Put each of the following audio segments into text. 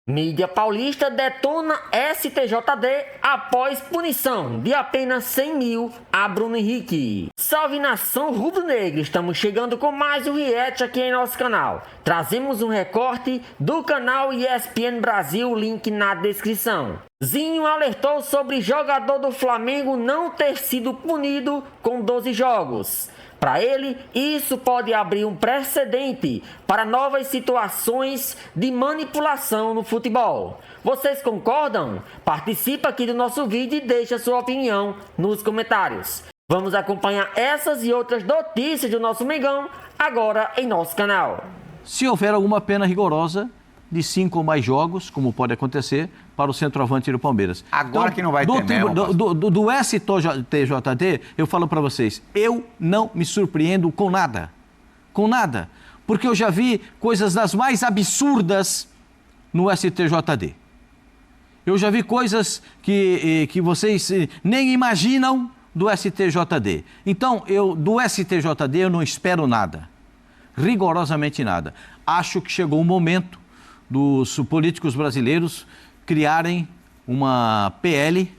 Mídia paulista detona STJD após punição de apenas 100 mil a Bruno Henrique. Salve nação rubro-negra, estamos chegando com mais um react aqui em nosso canal. Trazemos um recorte do canal ESPN Brasil, link na descrição. Zinho alertou sobre jogador do Flamengo não ter sido punido com 12 jogos. Para ele, isso pode abrir um precedente para novas situações de manipulação no futebol. Vocês concordam? Participa aqui do nosso vídeo e deixa sua opinião nos comentários. Vamos acompanhar essas e outras notícias do nosso Mengão agora em nosso canal. Se houver alguma pena rigorosa de 5 ou mais jogos, como pode acontecer, para o centroavante do Palmeiras. Agora então, que não vai ter mesmo, do STJD, eu falo para vocês, eu não me surpreendo com nada. Com nada. Porque eu já vi coisas das mais absurdas no STJD. Eu já vi coisas que vocês nem imaginam do STJD. Então, do STJD eu não espero nada. Rigorosamente nada. Acho que chegou o momento dos políticos brasileiros criarem uma PL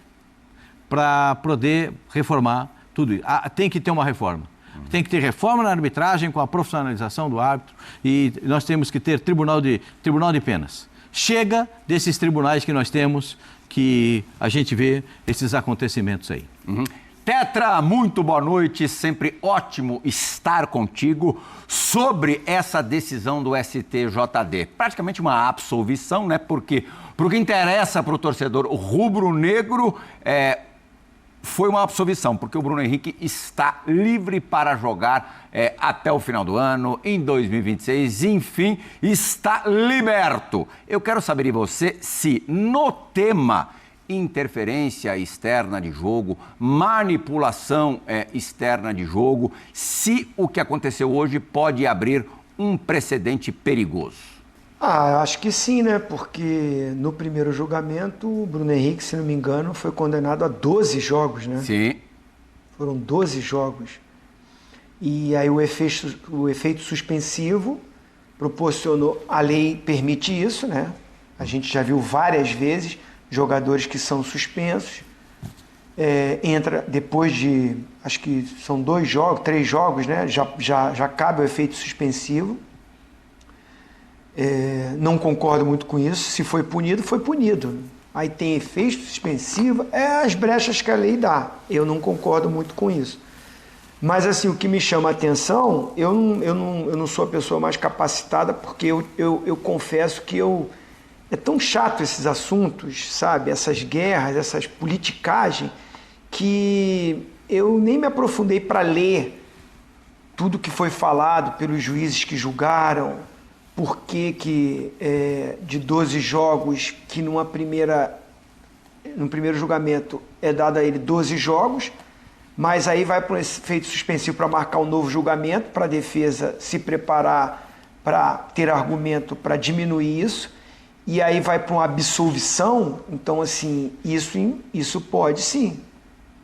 para poder reformar tudo isso. Tem que ter uma reforma. Tem que ter reforma na arbitragem com a profissionalização do árbitro e nós temos que ter tribunal de penas. Chega desses tribunais que nós temos, que a gente vê esses acontecimentos aí. Tetra, muito boa noite, sempre ótimo estar contigo sobre essa decisão do STJD. Praticamente uma absolvição, né? Porque para o que interessa para o torcedor rubro-negro, foi uma absolvição, porque o Bruno Henrique está livre para jogar até o final do ano, em 2026, enfim, está liberto. Eu quero saber de você se no tema interferência externa de jogo, manipulação externa de jogo, se o que aconteceu hoje pode abrir um precedente perigoso. Eu acho que sim, né? Porque no primeiro julgamento, o Bruno Henrique, se não me engano, foi condenado a 12 jogos, né? Sim. Foram 12 jogos. E aí o efeito suspensivo proporcionou, a lei permite isso, né? A gente já viu várias vezes jogadores que são suspensos, entra depois de, acho que são 2 jogos, 3 jogos, né? Já cabe o efeito suspensivo. Não concordo muito com isso. Se foi punido, foi punido. Aí tem efeito suspensivo, as brechas que a lei dá. Eu não concordo muito com isso. Mas assim, o que me chama a atenção, eu não sou a pessoa mais capacitada, porque eu confesso que é tão chato esses assuntos, sabe? Essas guerras, essas politicagens, que eu nem me aprofundei para ler tudo que foi falado pelos juízes que julgaram, por que de 12 jogos, que no primeiro julgamento é dado a ele 12 jogos, mas aí vai para um efeito suspensivo para marcar um novo julgamento, para a defesa se preparar para ter argumento para diminuir isso, e aí vai para uma absolvição. Então, assim, isso pode sim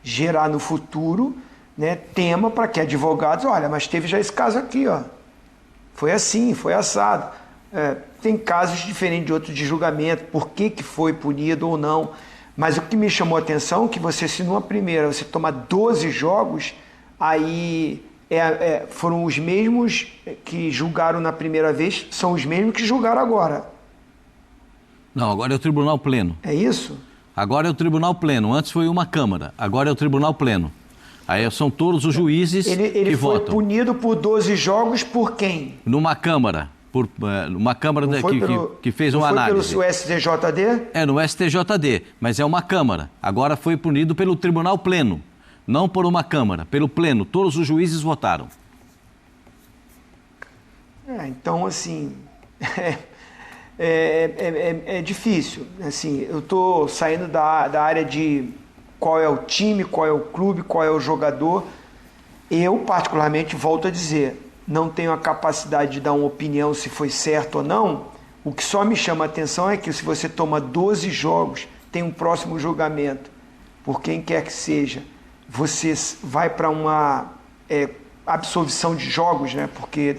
gerar no futuro, né, tema para que advogados, olha, mas teve já esse caso aqui, ó. Foi assim, foi assado. Tem casos diferentes de outros de julgamento, por que foi punido ou não. Mas o que me chamou a atenção é que você, se numa primeira você toma 12 jogos, aí foram os mesmos que julgaram na primeira vez, são os mesmos que julgaram agora. Não, agora é o Tribunal Pleno. É isso? Agora é o Tribunal Pleno. Antes foi uma Câmara, agora é o Tribunal Pleno. Aí são todos os juízes que votam. Ele foi punido por 12 jogos por quem? Numa Câmara. Uma Câmara que fez uma análise. Foi pelo STJD? No STJD, mas é uma Câmara. Agora foi punido pelo Tribunal Pleno, não por uma Câmara, pelo Pleno. Todos os juízes votaram. Então, assim, é difícil. Assim, eu estou saindo da área de qual é o time, qual é o clube, qual é o jogador. Eu, particularmente, volto a dizer, não tenho a capacidade de dar uma opinião se foi certo ou não. O que só me chama a atenção é que se você toma 12 jogos, tem um próximo julgamento, por quem quer que seja, você vai para uma absolvição de jogos, né? Porque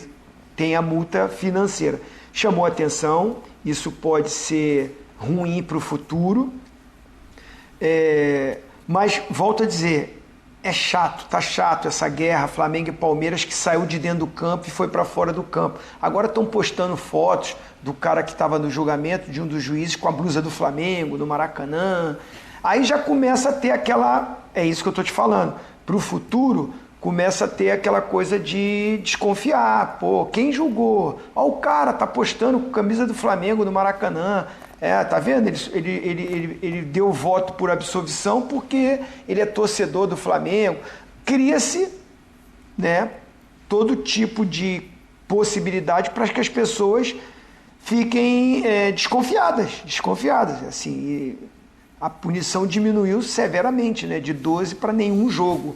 tem a multa financeira. Chamou a atenção isso pode ser ruim para o futuro. Mas, volto a dizer, tá chato essa guerra, Flamengo e Palmeiras, que saiu de dentro do campo e foi para fora do campo. Agora estão postando fotos do cara que estava no julgamento, de um dos juízes, com a blusa do Flamengo, no Maracanã. Aí já começa a ter é isso que eu estou te falando, para o futuro, começa a ter aquela coisa de desconfiar. Pô, quem julgou? Ó, o cara tá postando com camisa do Flamengo no Maracanã. Tá vendo? Ele deu voto por absolvição porque ele é torcedor do Flamengo. Cria-se, né, todo tipo de possibilidade para que as pessoas fiquem desconfiadas. Assim, a punição diminuiu severamente, né, de 12 para nenhum jogo.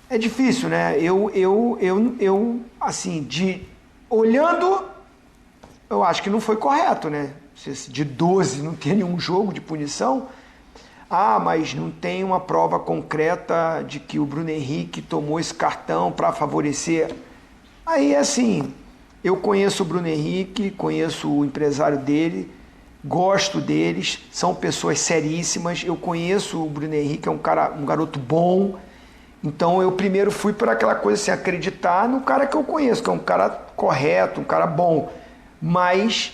É difícil, né? Assim, olhando, eu acho que não foi correto, né? De 12 não ter nenhum jogo de punição. Mas não tem uma prova concreta de que o Bruno Henrique tomou esse cartão para favorecer. Aí, assim, eu conheço o Bruno Henrique, conheço o empresário dele, gosto deles, são pessoas seríssimas. Eu conheço o Bruno Henrique, é um garoto bom. Então, eu primeiro fui por aquela coisa assim, acreditar no cara que eu conheço, que é um cara correto, um cara bom. Mas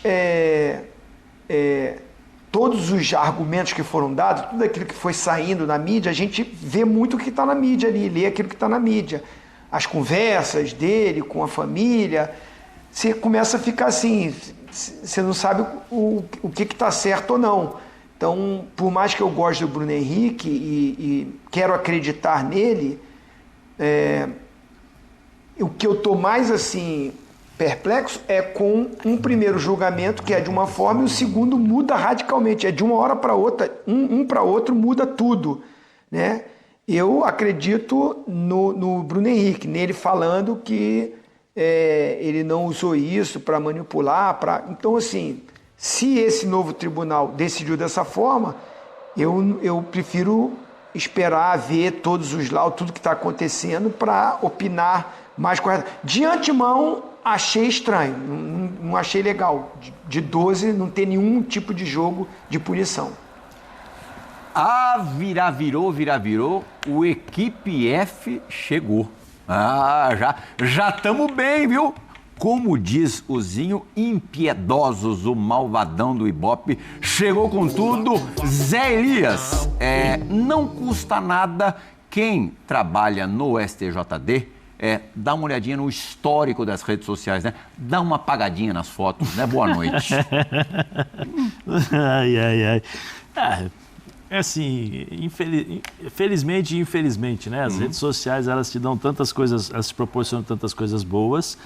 todos os argumentos que foram dados, tudo aquilo que foi saindo na mídia, a gente vê muito o que está na mídia ali, lê aquilo que está na mídia. As conversas dele com a família, você começa a ficar assim, você não sabe o que está certo ou não. Então, por mais que eu goste do Bruno Henrique e quero acreditar nele, o que eu estou mais assim perplexo é com um primeiro julgamento que é de uma forma e o segundo muda radicalmente, é de uma hora para outra, um para outro muda tudo, né? Eu acredito no Bruno Henrique, nele falando que ele não usou isso para manipular, então assim, se esse novo tribunal decidiu dessa forma, eu prefiro esperar ver todos os laudos, tudo que está acontecendo para opinar mais correto. De antemão, achei estranho, não achei legal. De 12 não ter nenhum tipo de jogo de punição. Virou, o Equipe F chegou. Já estamos bem, viu? Como diz o Zinho, impiedosos, o malvadão do Ibope, chegou com tudo. Zé Elias, não custa nada quem trabalha no STJD, dá uma olhadinha no histórico das redes sociais, né? Dá uma apagadinha nas fotos, né? Boa noite. Ai. Assim, felizmente e infelizmente, né? As redes sociais, elas te dão tantas coisas, elas te proporcionam tantas coisas boas,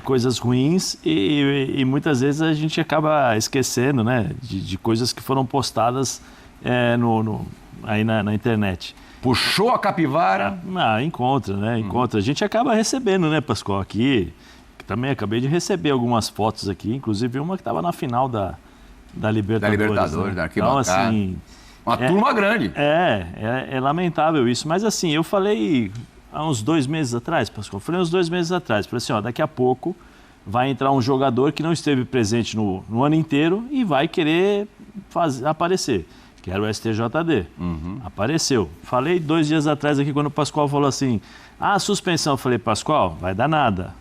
coisas ruins e muitas vezes a gente acaba esquecendo, né? De coisas que foram postadas aí na internet. Puxou a capivara? Encontra, né? Encontra. A gente acaba recebendo, né, Pascoal, aqui. Também acabei de receber algumas fotos aqui, inclusive uma que estava na final da Libertadores. Da arquibancada. Então, assim... Uma turma grande. É lamentável isso. Mas assim, eu falei há uns 2 meses atrás, Pascoal, falei assim, daqui a pouco vai entrar um jogador que não esteve presente no ano inteiro e vai querer aparecer, que era o STJD. Apareceu. Falei 2 dias atrás aqui, quando o Pascoal falou assim, suspensão. Eu falei, Pascoal, vai dar nada.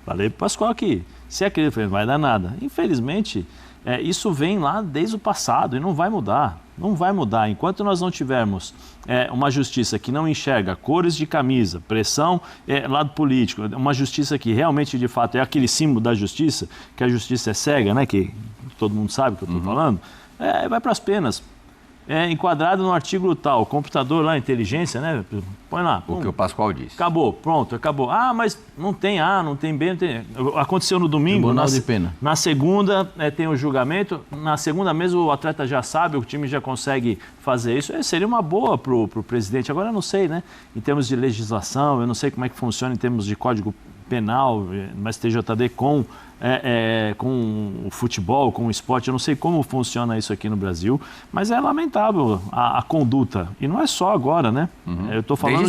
Falei pro Pascoal aqui, se acredita, não vai dar nada. Infelizmente, isso vem lá desde o passado e não vai mudar. Não vai mudar. Enquanto nós não tivermos uma justiça que não enxerga cores de camisa, pressão, lado político, uma justiça que realmente, de fato, é aquele símbolo da justiça, que a justiça é cega, né? Que todo mundo sabe o que eu estou falando, vai para as penas. Enquadrado no artigo tal, computador lá, inteligência, né? Põe lá. O que o Pascoal disse. Acabou, pronto, acabou. Mas não tem A, não tem B, não tem... Aconteceu no domingo. Tribunal de pena. Na segunda tem o julgamento, na segunda mesmo o atleta já sabe, o time já consegue fazer isso. Seria uma boa pro presidente. Agora eu não sei, né? Em termos de legislação, eu não sei como é que funciona em termos de código penal, mas TJD com com o futebol, com o esporte. Eu não sei como funciona isso aqui no Brasil, mas é lamentável a conduta. E não é só agora, né? Eu estou falando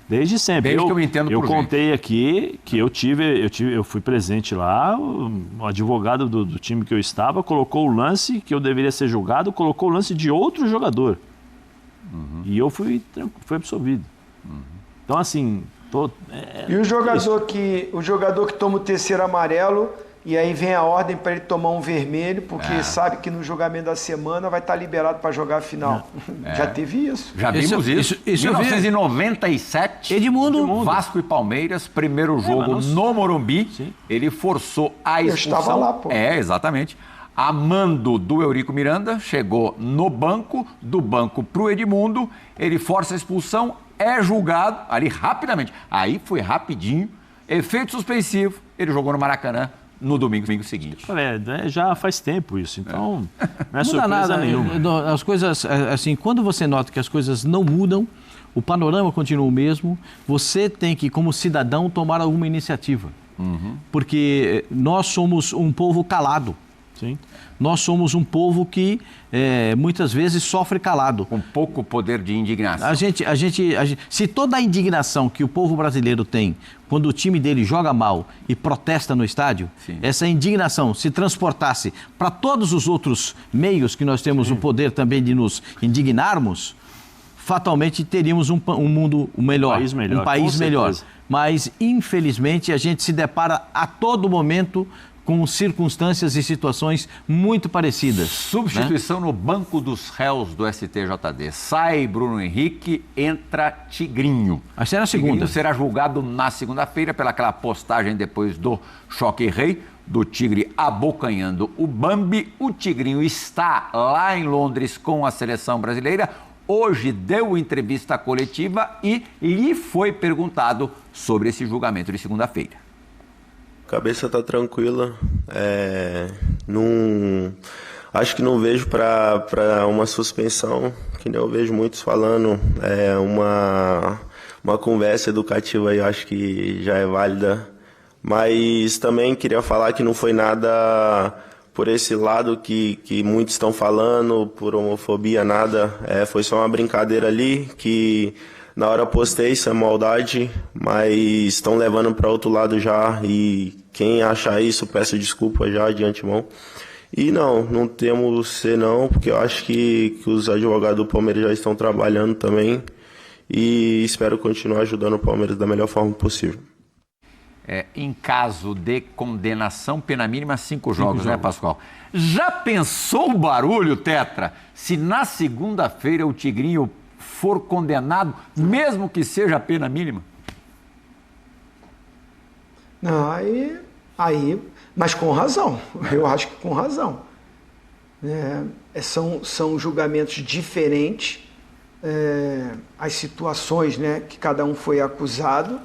desde sempre. Desde que eu me entendo por contei aqui que eu fui presente lá, o advogado do time que eu estava colocou o lance que eu deveria ser julgado, colocou o lance de outro jogador. E eu fui absolvido. Então, assim... E o jogador que toma o terceiro amarelo e aí vem a ordem para ele tomar um vermelho, porque sabe que no julgamento da semana vai estar liberado para jogar a final. Já teve isso. Já vimos isso. Em 1997, Edmundo. Vasco e Palmeiras, primeiro jogo no Morumbi, ele forçou a expulsão. Eu estava lá, pô. Exatamente. A mando do Eurico Miranda, chegou no banco, do banco para o Edmundo, ele força a expulsão, é julgado ali rapidamente. Aí foi rapidinho, efeito suspensivo, ele jogou no Maracanã no domingo seguinte. Já faz tempo isso, então não é surpresa nada nenhuma. As coisas, assim, quando você nota que as coisas não mudam, o panorama continua o mesmo, você tem que, como cidadão, tomar alguma iniciativa. Porque nós somos um povo calado. Sim. Nós somos um povo que muitas vezes sofre calado. Com pouco poder de indignação. Se toda a indignação que o povo brasileiro tem quando o time dele joga mal e protesta no estádio, essa indignação se transportasse para todos os outros meios que nós temos o poder também de nos indignarmos, fatalmente teríamos um mundo melhor, um país melhor. Mas, infelizmente, a gente se depara a todo momento com circunstâncias e situações muito parecidas. Substituição no banco dos réus do STJD. Sai Bruno Henrique, entra Tigrinho. Vai ser na segunda. Tigrinho será julgado na segunda-feira pelaquela postagem depois do choque rei, do Tigre abocanhando o Bambi. O Tigrinho está lá em Londres com a seleção brasileira. Hoje deu entrevista coletiva e lhe foi perguntado sobre esse julgamento de segunda-feira. Cabeça tá tranquila, acho que não vejo para uma suspensão, que nem eu vejo muitos falando, uma conversa educativa aí, acho que já é válida, mas também queria falar que não foi nada por esse lado que muitos estão falando, por homofobia, nada, foi só uma brincadeira ali que... Na hora eu postei, isso é maldade, mas estão levando para outro lado já, e quem achar isso, peço desculpa já de antemão. E não temos ser não, porque eu acho que os advogados do Palmeiras já estão trabalhando também, e espero continuar ajudando o Palmeiras da melhor forma possível. Em caso de condenação, pena mínima 5 jogos, né, Pascoal? Já pensou o barulho, Tetra, se na segunda-feira o Tigrinho for condenado, mesmo que seja a pena mínima? Não, mas com razão, eu acho que com razão. São julgamentos diferentes, as situações, né, que cada um foi acusado,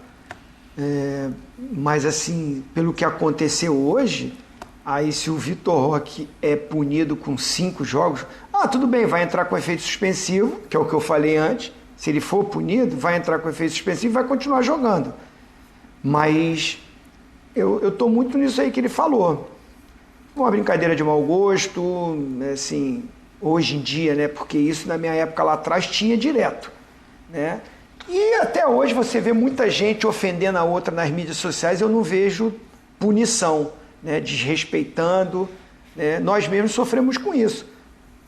mas assim, pelo que aconteceu hoje, aí se o Vitor Roque é punido com 5 jogos, tudo bem, vai entrar com efeito suspensivo, que é o que eu falei antes. Se ele for punido, vai entrar com efeito suspensivo e vai continuar jogando. Mas eu estou muito nisso aí que ele falou. Uma brincadeira de mau gosto, assim, hoje em dia, né? Porque isso na minha época lá atrás tinha direto, né? E até hoje você vê muita gente ofendendo a outra nas mídias sociais, eu não vejo punição, né? Desrespeitando, né? Nós mesmos sofremos com isso.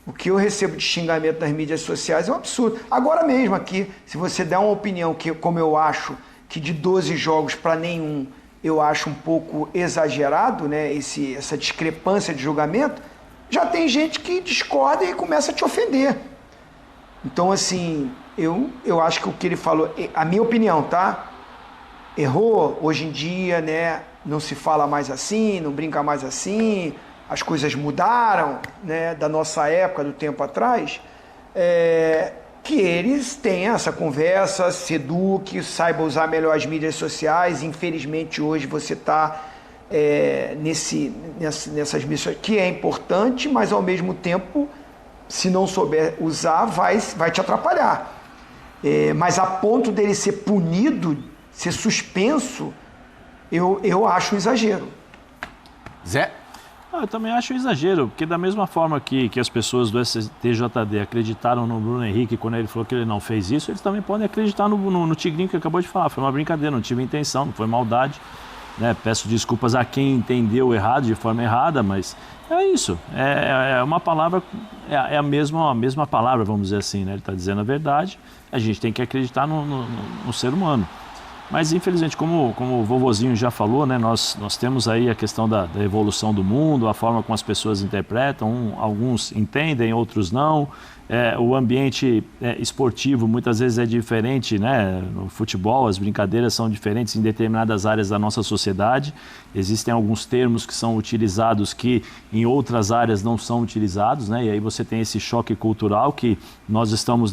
O que eu recebo de xingamento nas mídias sociais é um absurdo. Agora mesmo aqui, se você der uma opinião que, como eu acho, que de 12 jogos para nenhum, eu acho um pouco exagerado, né, essa discrepância de julgamento, já tem gente que discorda e começa a te ofender. Então, assim, eu acho que o que ele falou, a minha opinião, tá? Errou, hoje em dia, né, não se fala mais assim, não brinca mais assim, as coisas mudaram, né, da nossa época, do tempo atrás, que eles tenham essa conversa, se eduque, saiba usar melhor as mídias sociais. Infelizmente, hoje você está nessas mídias, que é importante, mas ao mesmo tempo, se não souber usar, vai te atrapalhar. Mas a ponto dele ser punido, ser suspenso, eu acho um exagero. Zé? Eu também acho um exagero, porque da mesma forma que as pessoas do STJD acreditaram no Bruno Henrique quando ele falou que ele não fez isso, eles também podem acreditar no Tigrinho que acabou de falar. Foi uma brincadeira, não tive intenção, não foi maldade. Né? Peço desculpas a quem entendeu errado, de forma errada, mas é isso. É uma palavra, é a mesma palavra, vamos dizer assim. Né? Ele está dizendo a verdade, a gente tem que acreditar no ser humano. Mas, infelizmente, como o vovozinho já falou, né, nós temos aí a questão da evolução do mundo, a forma como as pessoas interpretam, alguns entendem, outros não. O ambiente esportivo muitas vezes é diferente, né? No futebol, as brincadeiras são diferentes em determinadas áreas da nossa sociedade. Existem alguns termos que são utilizados que em outras áreas não são utilizados, né? E aí você tem esse choque cultural que nós estamos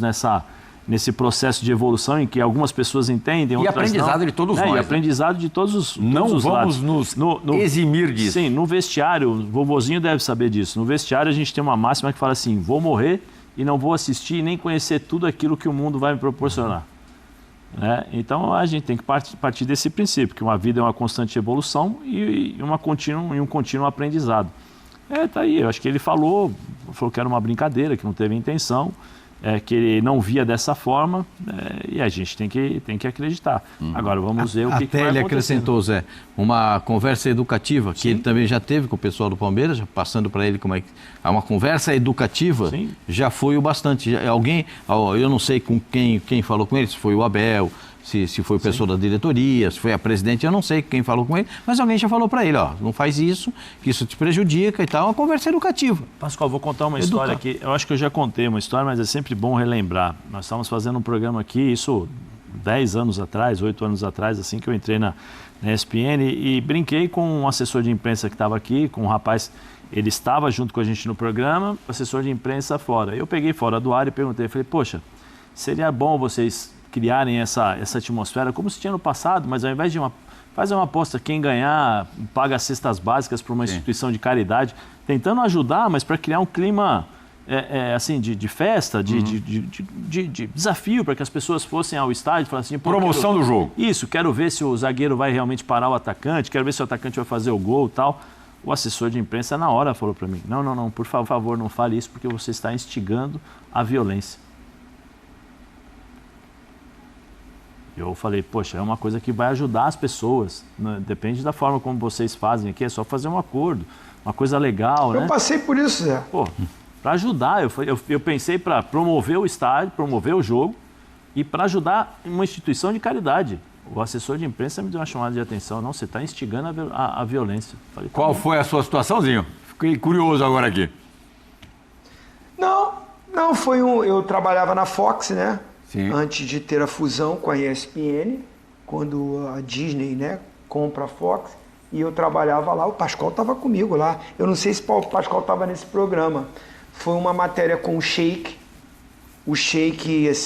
nesse processo de evolução em que algumas pessoas entendem, outras aprendizado não. De todos nós. E aprendizado de todos os Não todos os vamos lados. nos eximir disso. Sim, no vestiário, o vovozinho deve saber disso. No vestiário a gente tem uma máxima que fala assim, vou morrer e não vou assistir e nem conhecer tudo aquilo que o mundo vai me proporcionar. Né? Então a gente tem que partir desse princípio, que uma vida é uma constante evolução e um contínuo aprendizado. Tá aí, eu acho que ele falou que era uma brincadeira, que não teve intenção, que ele não via dessa forma, e a gente tem que acreditar. Agora, vamos ver o que vai acontecer. Até ele acrescentou, Zé, uma conversa educativa, que ele também já teve com o pessoal do Palmeiras, já passando para ele como é que... Uma conversa educativa. Sim. Já foi o bastante. Eu não sei com quem falou com ele, se foi o Abel, se foi o pessoal da diretoria, se foi a presidente, eu não sei quem falou com ele, mas alguém já falou para ele, não faz isso, que isso te prejudica e tal, uma conversa educativa. Pascoal, vou contar uma história aqui, eu acho que eu já contei uma história, mas é sempre bom relembrar. Nós estávamos fazendo um programa aqui, isso 10 anos atrás, 8 anos atrás, assim que eu entrei na ESPN e brinquei com um assessor de imprensa que estava aqui, com um rapaz, ele estava junto com a gente no programa, assessor de imprensa fora. Eu peguei fora do ar e perguntei, falei, poxa, seria bom vocês criarem essa atmosfera, como se tinha no passado, mas ao invés de fazer uma aposta, quem ganhar paga cestas básicas para uma instituição de caridade, tentando ajudar, mas para criar um clima assim, de festa, de desafio, para que as pessoas fossem ao estádio e falassem... Promoção do jogo. Isso, quero ver se o zagueiro vai realmente parar o atacante, quero ver se o atacante vai fazer o gol e tal. O assessor de imprensa, na hora, falou para mim, não, por favor, não fale isso, porque você está instigando a violência. Eu falei, poxa, é uma coisa que vai ajudar as pessoas, né? Depende da forma como vocês fazem aqui, é só fazer um acordo, uma coisa legal, né? Eu passei por isso, Zé. Para ajudar, eu pensei para promover o estádio, promover o jogo e para ajudar uma instituição de caridade. O assessor de imprensa me deu uma chamada de atenção, não, você está instigando a violência. Falei, qual foi a sua situaçãozinho? Fiquei curioso agora aqui. Não, eu trabalhava na Fox, né? Sim. Antes de ter a fusão com a ESPN, quando a Disney, né, compra a Fox, e eu trabalhava lá, o Pascoal estava comigo lá. Eu não sei se o Pascoal estava nesse programa. Foi uma matéria com o Sheik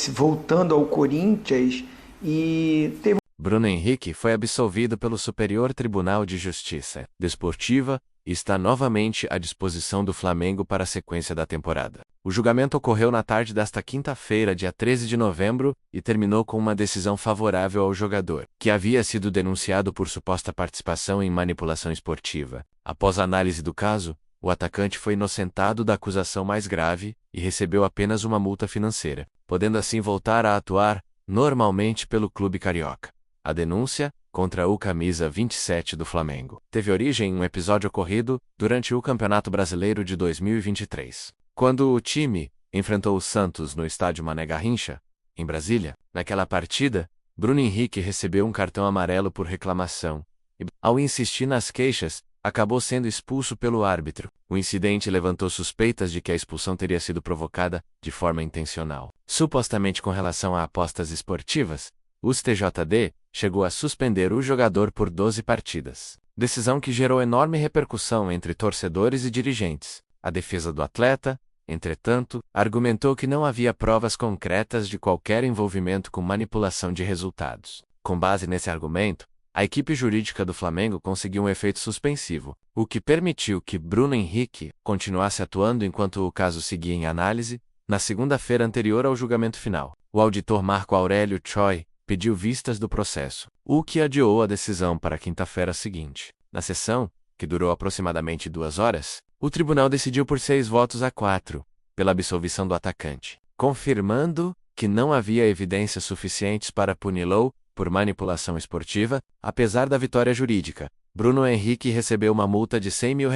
voltando ao Corinthians, e teve... Bruno Henrique foi absolvido pelo Superior Tribunal de Justiça Desportiva e está novamente à disposição do Flamengo para a sequência da temporada. O julgamento ocorreu na tarde desta quinta-feira, dia 13 de novembro, e terminou com uma decisão favorável ao jogador, que havia sido denunciado por suposta participação em manipulação esportiva. Após a análise do caso, o atacante foi inocentado da acusação mais grave e recebeu apenas uma multa financeira, podendo assim voltar a atuar normalmente pelo clube carioca. A denúncia, contra o camisa 27 do Flamengo, teve origem em um episódio ocorrido durante o Campeonato Brasileiro de 2023. Quando o time enfrentou o Santos no estádio Mané Garrincha, em Brasília, naquela partida, Bruno Henrique recebeu um cartão amarelo por reclamação e, ao insistir nas queixas, acabou sendo expulso pelo árbitro. O incidente levantou suspeitas de que a expulsão teria sido provocada de forma intencional. Supostamente com relação a apostas esportivas, o STJD chegou a suspender o jogador por 12 partidas. Decisão que gerou enorme repercussão entre torcedores e dirigentes. A defesa do atleta, entretanto, argumentou que não havia provas concretas de qualquer envolvimento com manipulação de resultados. Com base nesse argumento, a equipe jurídica do Flamengo conseguiu um efeito suspensivo, o que permitiu que Bruno Henrique continuasse atuando enquanto o caso seguia em análise, na segunda-feira anterior ao julgamento final. O auditor Marco Aurélio Choi pediu vistas do processo, o que adiou a decisão para a quinta-feira seguinte. Na sessão, que durou aproximadamente 2 horas, o tribunal decidiu por 6 votos a 4 pela absolvição do atacante, confirmando que não havia evidências suficientes para puni-lo por manipulação esportiva. Apesar da vitória jurídica, Bruno Henrique recebeu uma multa de R$100 mil,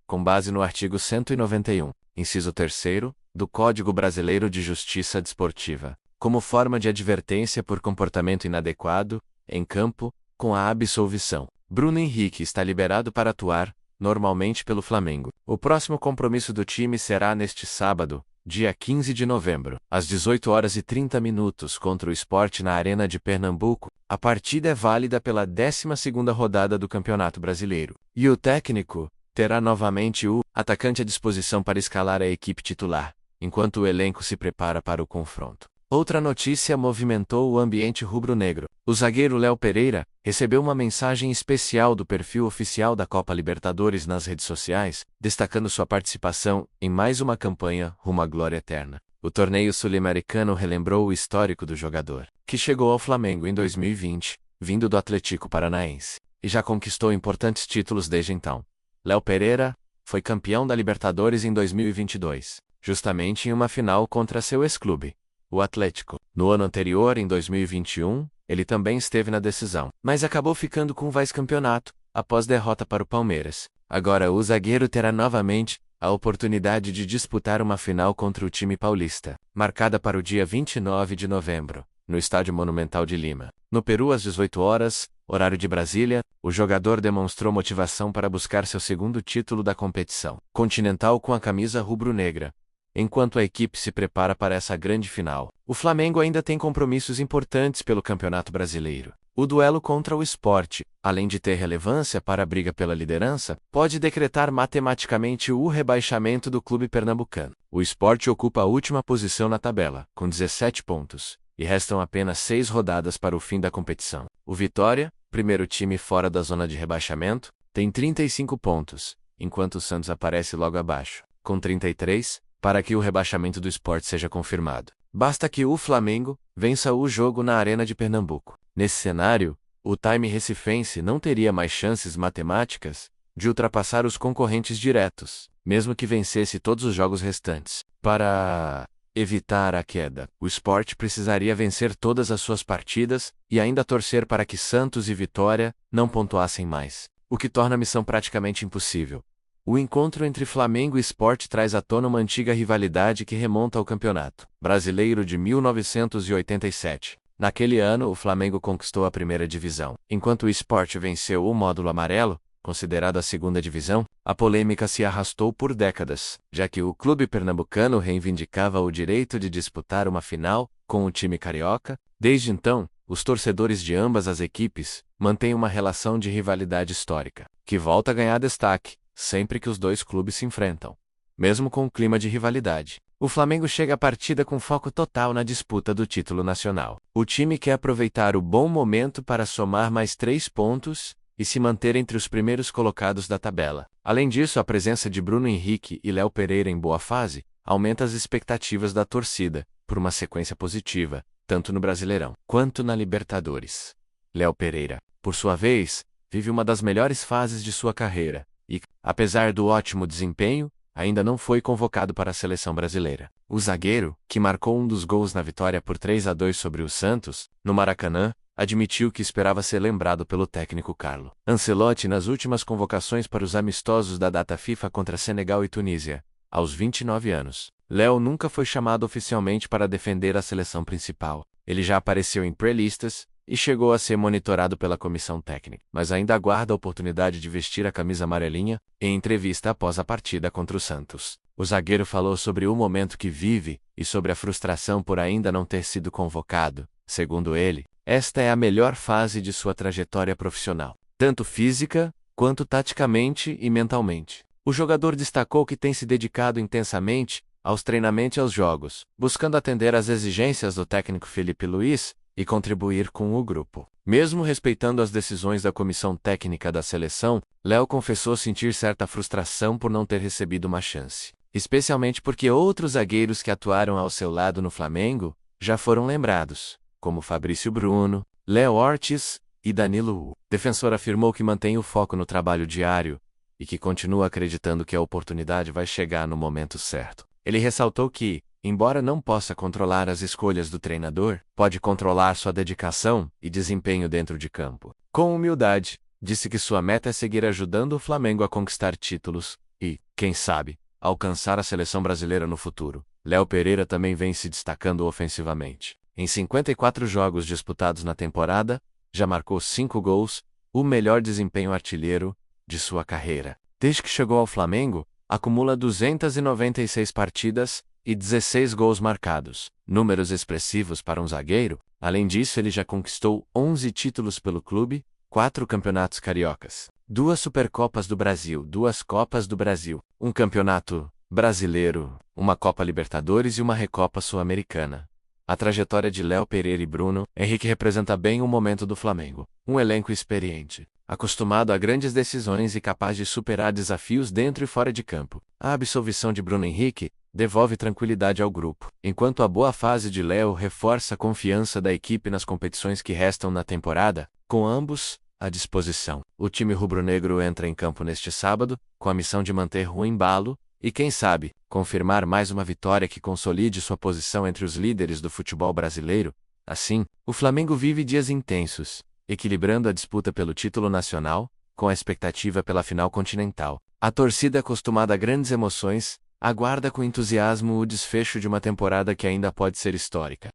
com base no artigo 191, inciso 3º, do Código Brasileiro de Justiça Desportiva, como forma de advertência por comportamento inadequado em campo. Com a absolvição, Bruno Henrique está liberado para atuar normalmente pelo Flamengo. O próximo compromisso do time será neste sábado, dia 15 de novembro, às 18h30 contra o Sport na Arena de Pernambuco. A partida é válida pela 12ª rodada do Campeonato Brasileiro, e o técnico terá novamente o atacante à disposição para escalar a equipe titular, enquanto o elenco se prepara para o confronto. Outra notícia movimentou o ambiente rubro-negro. O zagueiro Léo Pereira recebeu uma mensagem especial do perfil oficial da Copa Libertadores nas redes sociais, destacando sua participação em mais uma campanha rumo à glória eterna. O torneio sul-americano relembrou o histórico do jogador, que chegou ao Flamengo em 2020, vindo do Atlético Paranaense, e já conquistou importantes títulos desde então. Léo Pereira foi campeão da Libertadores em 2022, justamente em uma final contra seu ex-clube, o Atlético. No ano anterior, em 2021, ele também esteve na decisão, mas acabou ficando com o vice-campeonato, após derrota para o Palmeiras. Agora o zagueiro terá novamente a oportunidade de disputar uma final contra o time paulista, marcada para o dia 29 de novembro, no Estádio Monumental de Lima. No Peru, às 18 horas, horário de Brasília, o jogador demonstrou motivação para buscar seu segundo título da competição continental com a camisa rubro-negra. Enquanto a equipe se prepara para essa grande final, o Flamengo ainda tem compromissos importantes pelo Campeonato Brasileiro. O duelo contra o Sport, além de ter relevância para a briga pela liderança, pode decretar matematicamente o rebaixamento do clube pernambucano. O Sport ocupa a última posição na tabela, com 17 pontos, e restam apenas 6 rodadas para o fim da competição. O Vitória, primeiro time fora da zona de rebaixamento, tem 35 pontos, enquanto o Santos aparece logo abaixo, com 33, para que o rebaixamento do Sport seja confirmado. Basta que o Flamengo vença o jogo na Arena de Pernambuco. Nesse cenário, o time recifense não teria mais chances matemáticas de ultrapassar os concorrentes diretos, mesmo que vencesse todos os jogos restantes. Para evitar a queda, o Sport precisaria vencer todas as suas partidas e ainda torcer para que Santos e Vitória não pontuassem mais, o que torna a missão praticamente impossível. O encontro entre Flamengo e Sport traz à tona uma antiga rivalidade que remonta ao Campeonato Brasileiro de 1987. Naquele ano, o Flamengo conquistou a primeira divisão, enquanto o Sport venceu o módulo amarelo, considerado a segunda divisão. A polêmica se arrastou por décadas, já que o clube pernambucano reivindicava o direito de disputar uma final com o time carioca. Desde então, os torcedores de ambas as equipes mantêm uma relação de rivalidade histórica, que volta a ganhar destaque sempre que os dois clubes se enfrentam. Mesmo com o clima de rivalidade, o Flamengo chega à partida com foco total na disputa do título nacional. O time quer aproveitar o bom momento para somar mais 3 pontos e se manter entre os primeiros colocados da tabela. Além disso, a presença de Bruno Henrique e Léo Pereira em boa fase aumenta as expectativas da torcida por uma sequência positiva, tanto no Brasileirão quanto na Libertadores. Léo Pereira, por sua vez, vive uma das melhores fases de sua carreira e, apesar do ótimo desempenho, ainda não foi convocado para a seleção brasileira. O zagueiro, que marcou um dos gols na vitória por 3-2 sobre o Santos, no Maracanã, admitiu que esperava ser lembrado pelo técnico Carlo Ancelotti nas últimas convocações para os amistosos da data FIFA contra Senegal e Tunísia, aos 29 anos. Léo nunca foi chamado oficialmente para defender a seleção principal. Ele já apareceu em pré-listas e chegou a ser monitorado pela comissão técnica, mas ainda aguarda a oportunidade de vestir a camisa amarelinha. Em entrevista após a partida contra o Santos, o zagueiro falou sobre o momento que vive e sobre a frustração por ainda não ter sido convocado. Segundo ele, esta é a melhor fase de sua trajetória profissional, tanto física quanto taticamente e mentalmente. O jogador destacou que tem se dedicado intensamente aos treinamentos e aos jogos, buscando atender às exigências do técnico Felipe Luiz e contribuir com o grupo. Mesmo respeitando as decisões da comissão técnica da seleção, Léo confessou sentir certa frustração por não ter recebido uma chance, especialmente porque outros zagueiros que atuaram ao seu lado no Flamengo já foram lembrados, como Fabrício Bruno, Léo Ortiz e Danilo. O defensor afirmou que mantém o foco no trabalho diário e que continua acreditando que a oportunidade vai chegar no momento certo. Ele ressaltou que, embora não possa controlar as escolhas do treinador, pode controlar sua dedicação e desempenho dentro de campo. Com humildade, disse que sua meta é seguir ajudando o Flamengo a conquistar títulos e, quem sabe, alcançar a seleção brasileira no futuro. Léo Pereira também vem se destacando ofensivamente. Em 54 jogos disputados na temporada, já marcou 5 gols, o melhor desempenho artilheiro de sua carreira. Desde que chegou ao Flamengo, acumula 296 partidas e 16 gols marcados. Números expressivos para um zagueiro. Além disso, ele já conquistou 11 títulos pelo clube, 4 campeonatos cariocas, 2 Supercopas do Brasil, 2 Copas do Brasil, um campeonato brasileiro, uma Copa Libertadores e uma Recopa Sul-Americana. A trajetória de Léo Pereira e Bruno Henrique representa bem o momento do Flamengo. Um elenco experiente, acostumado a grandes decisões e capaz de superar desafios dentro e fora de campo. A absolvição de Bruno Henrique devolve tranquilidade ao grupo, enquanto a boa fase de Léo reforça a confiança da equipe nas competições que restam na temporada, com ambos à disposição. O time rubro-negro entra em campo neste sábado, com a missão de manter o embalo e, quem sabe, confirmar mais uma vitória que consolide sua posição entre os líderes do futebol brasileiro. Assim, o Flamengo vive dias intensos, equilibrando a disputa pelo título nacional, com a expectativa pela final continental. A torcida, acostumada a grandes emoções, aguarda com entusiasmo o desfecho de uma temporada que ainda pode ser histórica.